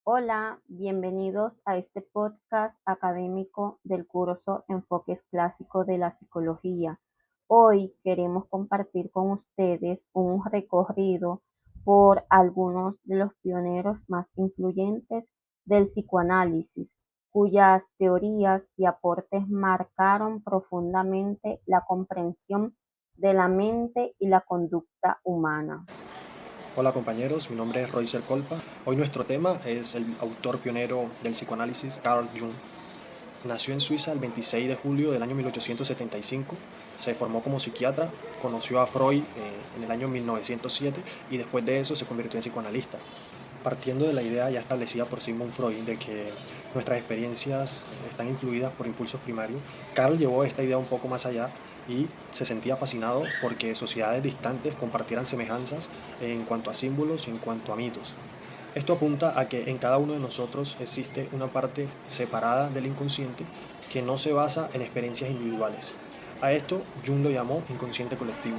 Hola, bienvenidos a este podcast académico del curso Enfoques Clásicos de la Psicología. Hoy queremos compartir con ustedes un recorrido por algunos de los pioneros más influyentes del psicoanálisis, cuyas teorías y aportes marcaron profundamente la comprensión de la mente y la conducta humana. Hola compañeros, mi nombre es Roycer Colpa. Hoy nuestro tema es el autor pionero del psicoanálisis Carl Jung. Nació en Suiza el 26 de julio del año 1875, se formó como psiquiatra, conoció a Freud en el año 1907 y después de eso se convirtió en psicoanalista. Partiendo de la idea ya establecida por Sigmund Freud de que nuestras experiencias están influidas por impulsos primarios, Carl llevó esta idea un poco más allá y se sentía fascinado porque sociedades distantes compartieran semejanzas en cuanto a símbolos y en cuanto a mitos. Esto apunta a que en cada uno de nosotros existe una parte separada del inconsciente que no se basa en experiencias individuales. A esto Jung lo llamó inconsciente colectivo,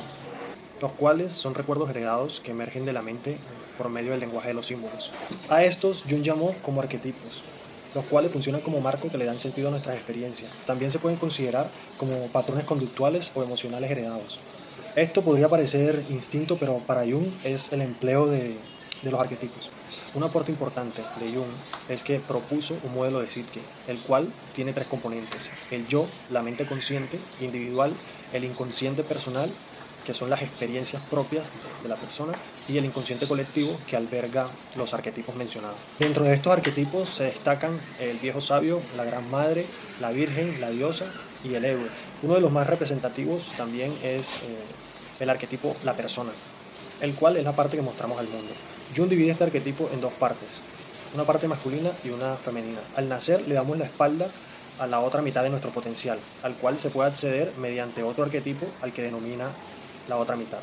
los cuales son recuerdos heredados que emergen de la mente por medio del lenguaje de los símbolos. A estos Jung llamó como arquetipos, los cuales funcionan como marco que le dan sentido a nuestras experiencias. También se pueden considerar como patrones conductuales o emocionales heredados. Esto podría parecer instinto, pero para Jung es el empleo de los arquetipos. Un aporte importante de Jung es que propuso un modelo de psique, el cual tiene tres componentes: el yo, la mente consciente, individual, el inconsciente personal, que son las experiencias propias de la persona, y el inconsciente colectivo, que alberga los arquetipos mencionados. Dentro de estos arquetipos se destacan el viejo sabio, la gran madre, la virgen, la diosa y el héroe. Uno de los más representativos también es el arquetipo la persona, el cual es la parte que mostramos al mundo. Jung divide este arquetipo en dos partes, una parte masculina y una femenina. Al nacer le damos la espalda a la otra mitad de nuestro potencial, al cual se puede acceder mediante otro arquetipo al que denomina la otra mitad.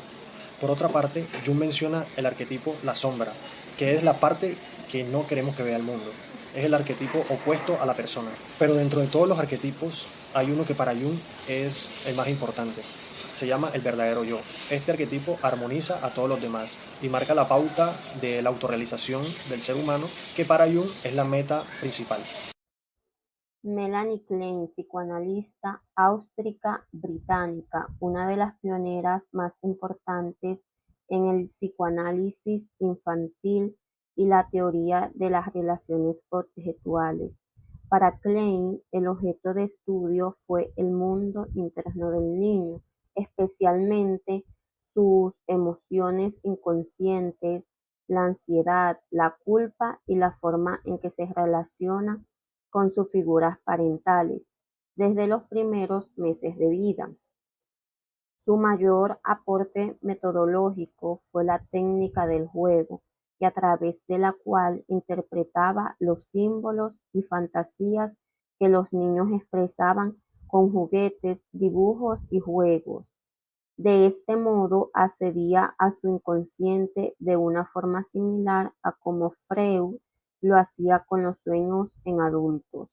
Por otra parte, Jung menciona el arquetipo la sombra, que es la parte que no queremos que vea el mundo. Es el arquetipo opuesto a la persona. Pero dentro de todos los arquetipos hay uno que para Jung es el más importante. Se llama el verdadero yo. Este arquetipo armoniza a todos los demás y marca la pauta de la autorrealización del ser humano, que para Jung es la meta principal. Melanie Klein, psicoanalista austriaca-británica, una de las pioneras más importantes en el psicoanálisis infantil y la teoría de las relaciones objetuales. Para Klein, el objeto de estudio fue el mundo interno del niño, especialmente sus emociones inconscientes, la ansiedad, la culpa y la forma en que se relaciona con sus figuras parentales desde los primeros meses de vida. Su mayor aporte metodológico fue la técnica del juego, y a través de la cual interpretaba los símbolos y fantasías que los niños expresaban con juguetes, dibujos y juegos. De este modo accedía a su inconsciente de una forma similar a como Freud lo hacía con los sueños en adultos.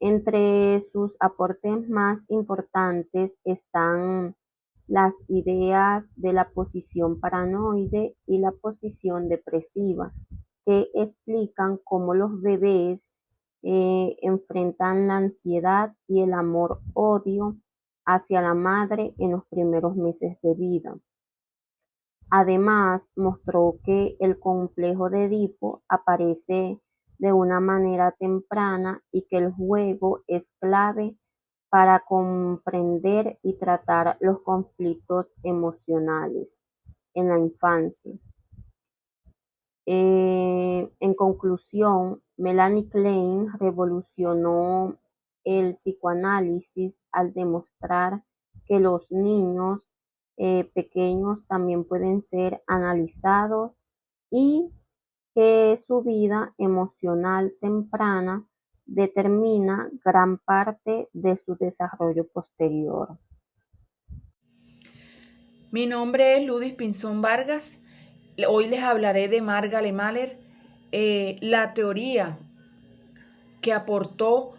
Entre sus aportes más importantes están las ideas de la posición paranoide y la posición depresiva, que explican cómo los bebés enfrentan la ansiedad y el amor-odio hacia la madre en los primeros meses de vida. Además, mostró que el complejo de Edipo aparece de una manera temprana y que el juego es clave para comprender y tratar los conflictos emocionales en la infancia. En conclusión, Melanie Klein revolucionó el psicoanálisis al demostrar que los niños pequeños también pueden ser analizados y que su vida emocional temprana determina gran parte de su desarrollo posterior. Mi nombre es Ludis Pinzón Vargas. Hoy les hablaré de Marga Mahler, la teoría que aportó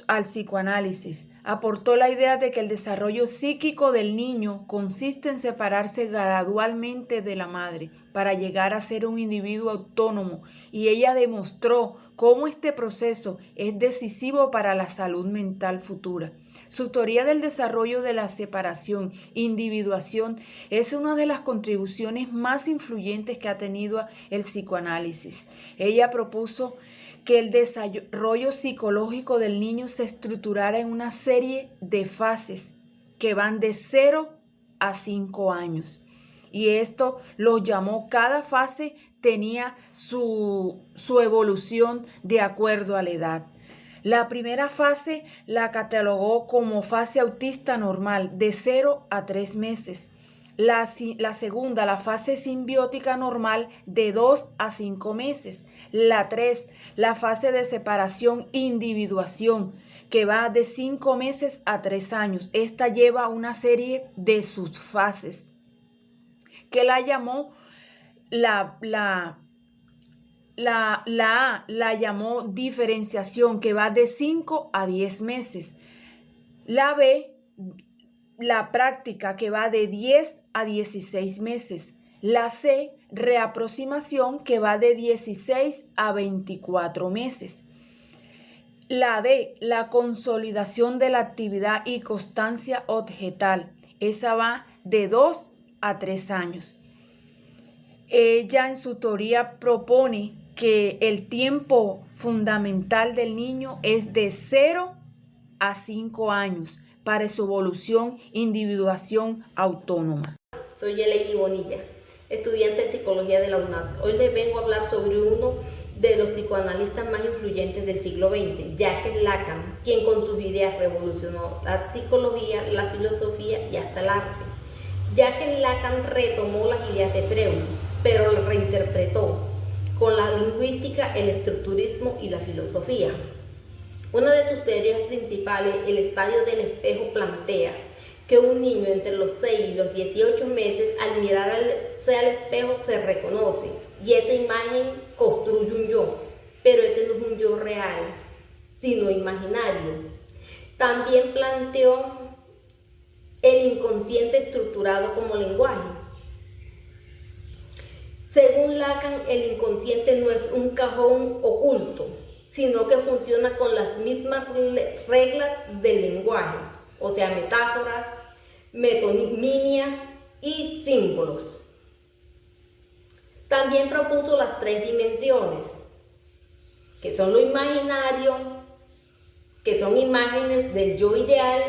al psicoanálisis. Aportó la idea de que el desarrollo psíquico del niño consiste en separarse gradualmente de la madre para llegar a ser un individuo autónomo, y ella demostró cómo este proceso es decisivo para la salud mental futura. Su teoría del desarrollo de la separación, individuación, es una de las contribuciones más influyentes que ha tenido el psicoanálisis. Ella propuso que el desarrollo psicológico del niño se estructurara en una serie de fases que van de 0 a 5 años. Y esto lo llamó, cada fase tenía su evolución de acuerdo a la edad. La primera fase la catalogó como fase autista normal, de 0 a 3 meses. La segunda, la fase simbiótica normal, de 2 a 5 meses. La 3, la fase de separación, individuación, que va de 5 meses a 3 años. Esta lleva una serie de subfases, que la llamó la llamó diferenciación, que va de 5 a 10 meses. La B, la práctica, que va de 10 a 16 meses. La C, reaproximación, que va de 16 a 24 meses. La D, la consolidación de la actividad y constancia objetal. Esa va de 2 a 3 años. Ella en su teoría propone que el tiempo fundamental del niño es de 0 a 5 años para su evolución, individuación autónoma. Soy Yelady Bonilla, estudiante de Psicología de la UNAM. Hoy les vengo a hablar sobre uno de los psicoanalistas más influyentes del siglo XX, Jacques Lacan, quien con sus ideas revolucionó la psicología, la filosofía y hasta el arte. Jacques Lacan retomó las ideas de Freud, pero las reinterpretó con la lingüística, el estructurismo y la filosofía. Una de sus teorías principales, el estadio del espejo, plantea que un niño entre los 6 y los 18 meses, al mirar al espejo, se reconoce y esa imagen construye un yo, pero ese no es un yo real, sino imaginario. También planteó el inconsciente estructurado como lenguaje. Según Lacan, el inconsciente no es un cajón oculto, sino que funciona con las mismas reglas del lenguaje, o sea, metáforas, metonimias y símbolos. También propuso las 3 dimensiones, que son lo imaginario, que son imágenes del yo ideal,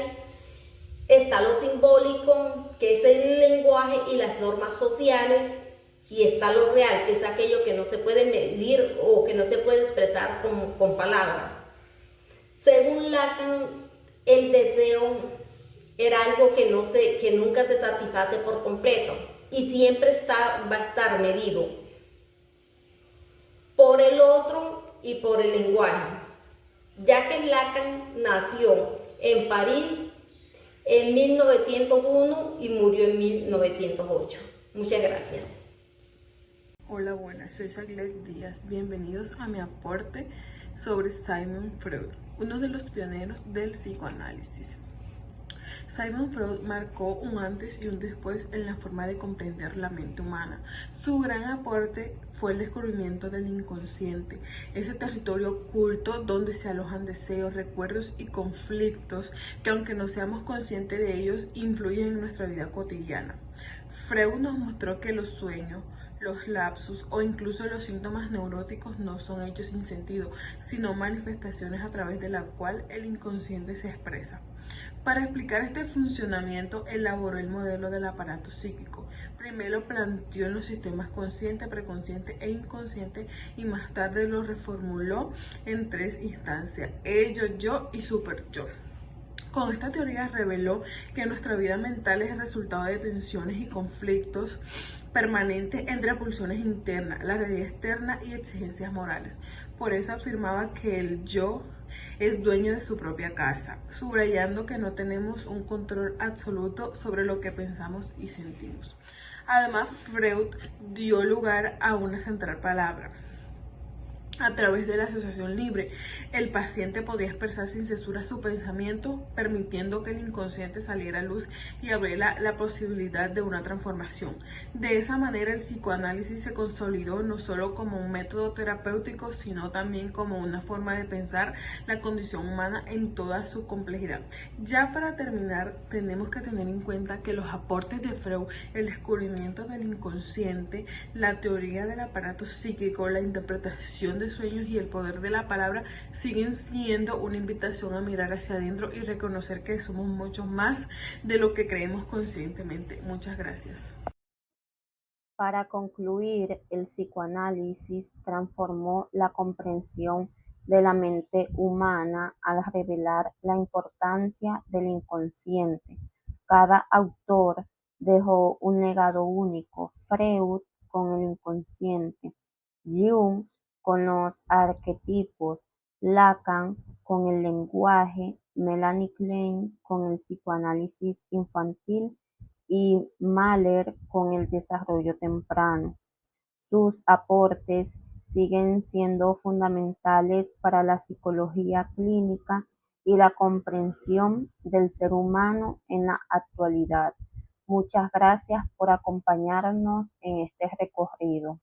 está lo simbólico, que es el lenguaje y las normas sociales, y está lo real, que es aquello que no se puede medir o que no se puede expresar con palabras. Según Lacan, el deseo era algo que nunca se satisface por completo y siempre va a estar medido por el otro y por el lenguaje. Jacques Lacan nació en París en 1901 y murió en 1908. Muchas gracias. Hola, buenas, soy Saglet Díaz. Bienvenidos a mi aporte sobre Sigmund Freud, uno de los pioneros del psicoanálisis. Sigmund Freud marcó un antes y un después en la forma de comprender la mente humana. Su gran aporte fue el descubrimiento del inconsciente, ese territorio oculto donde se alojan deseos, recuerdos y conflictos que, aunque no seamos conscientes de ellos, influyen en nuestra vida cotidiana. Freud nos mostró que los sueños, los lapsus o incluso los síntomas neuróticos no son hechos sin sentido, sino manifestaciones a través de la cual el inconsciente se expresa. Para explicar este funcionamiento, elaboró el modelo del aparato psíquico. Primero lo planteó en los sistemas consciente, preconsciente e inconsciente y más tarde lo reformuló en 3 instancias: ello, yo y superyo. Con esta teoría reveló que nuestra vida mental es el resultado de tensiones y conflictos permanentes entre pulsiones internas, la realidad externa y exigencias morales. Por eso afirmaba que el yo es dueño de su propia casa, subrayando que no tenemos un control absoluto sobre lo que pensamos y sentimos. Además, Freud dio lugar a una central palabra, A través de la asociación libre, el paciente podía expresar sin censura su pensamiento, permitiendo que el inconsciente saliera a luz y abriera la posibilidad de una transformación. De esa manera, el psicoanálisis se consolidó no solo como un método terapéutico, sino también como una forma de pensar la condición humana en toda su complejidad. Ya para terminar, tenemos que tener en cuenta que los aportes de Freud, el descubrimiento del inconsciente, la teoría del aparato psíquico, la interpretación de sueños y el poder de la palabra siguen siendo una invitación a mirar hacia adentro y reconocer que somos mucho más de lo que creemos conscientemente. Muchas gracias. Para concluir, el psicoanálisis transformó la comprensión de la mente humana al revelar la importancia del inconsciente. Cada autor dejó un legado único: Freud con el inconsciente, Jung con los arquetipos, Lacan con el lenguaje, Melanie Klein con el psicoanálisis infantil y Mahler con el desarrollo temprano. Sus aportes siguen siendo fundamentales para la psicología clínica y la comprensión del ser humano en la actualidad. Muchas gracias por acompañarnos en este recorrido.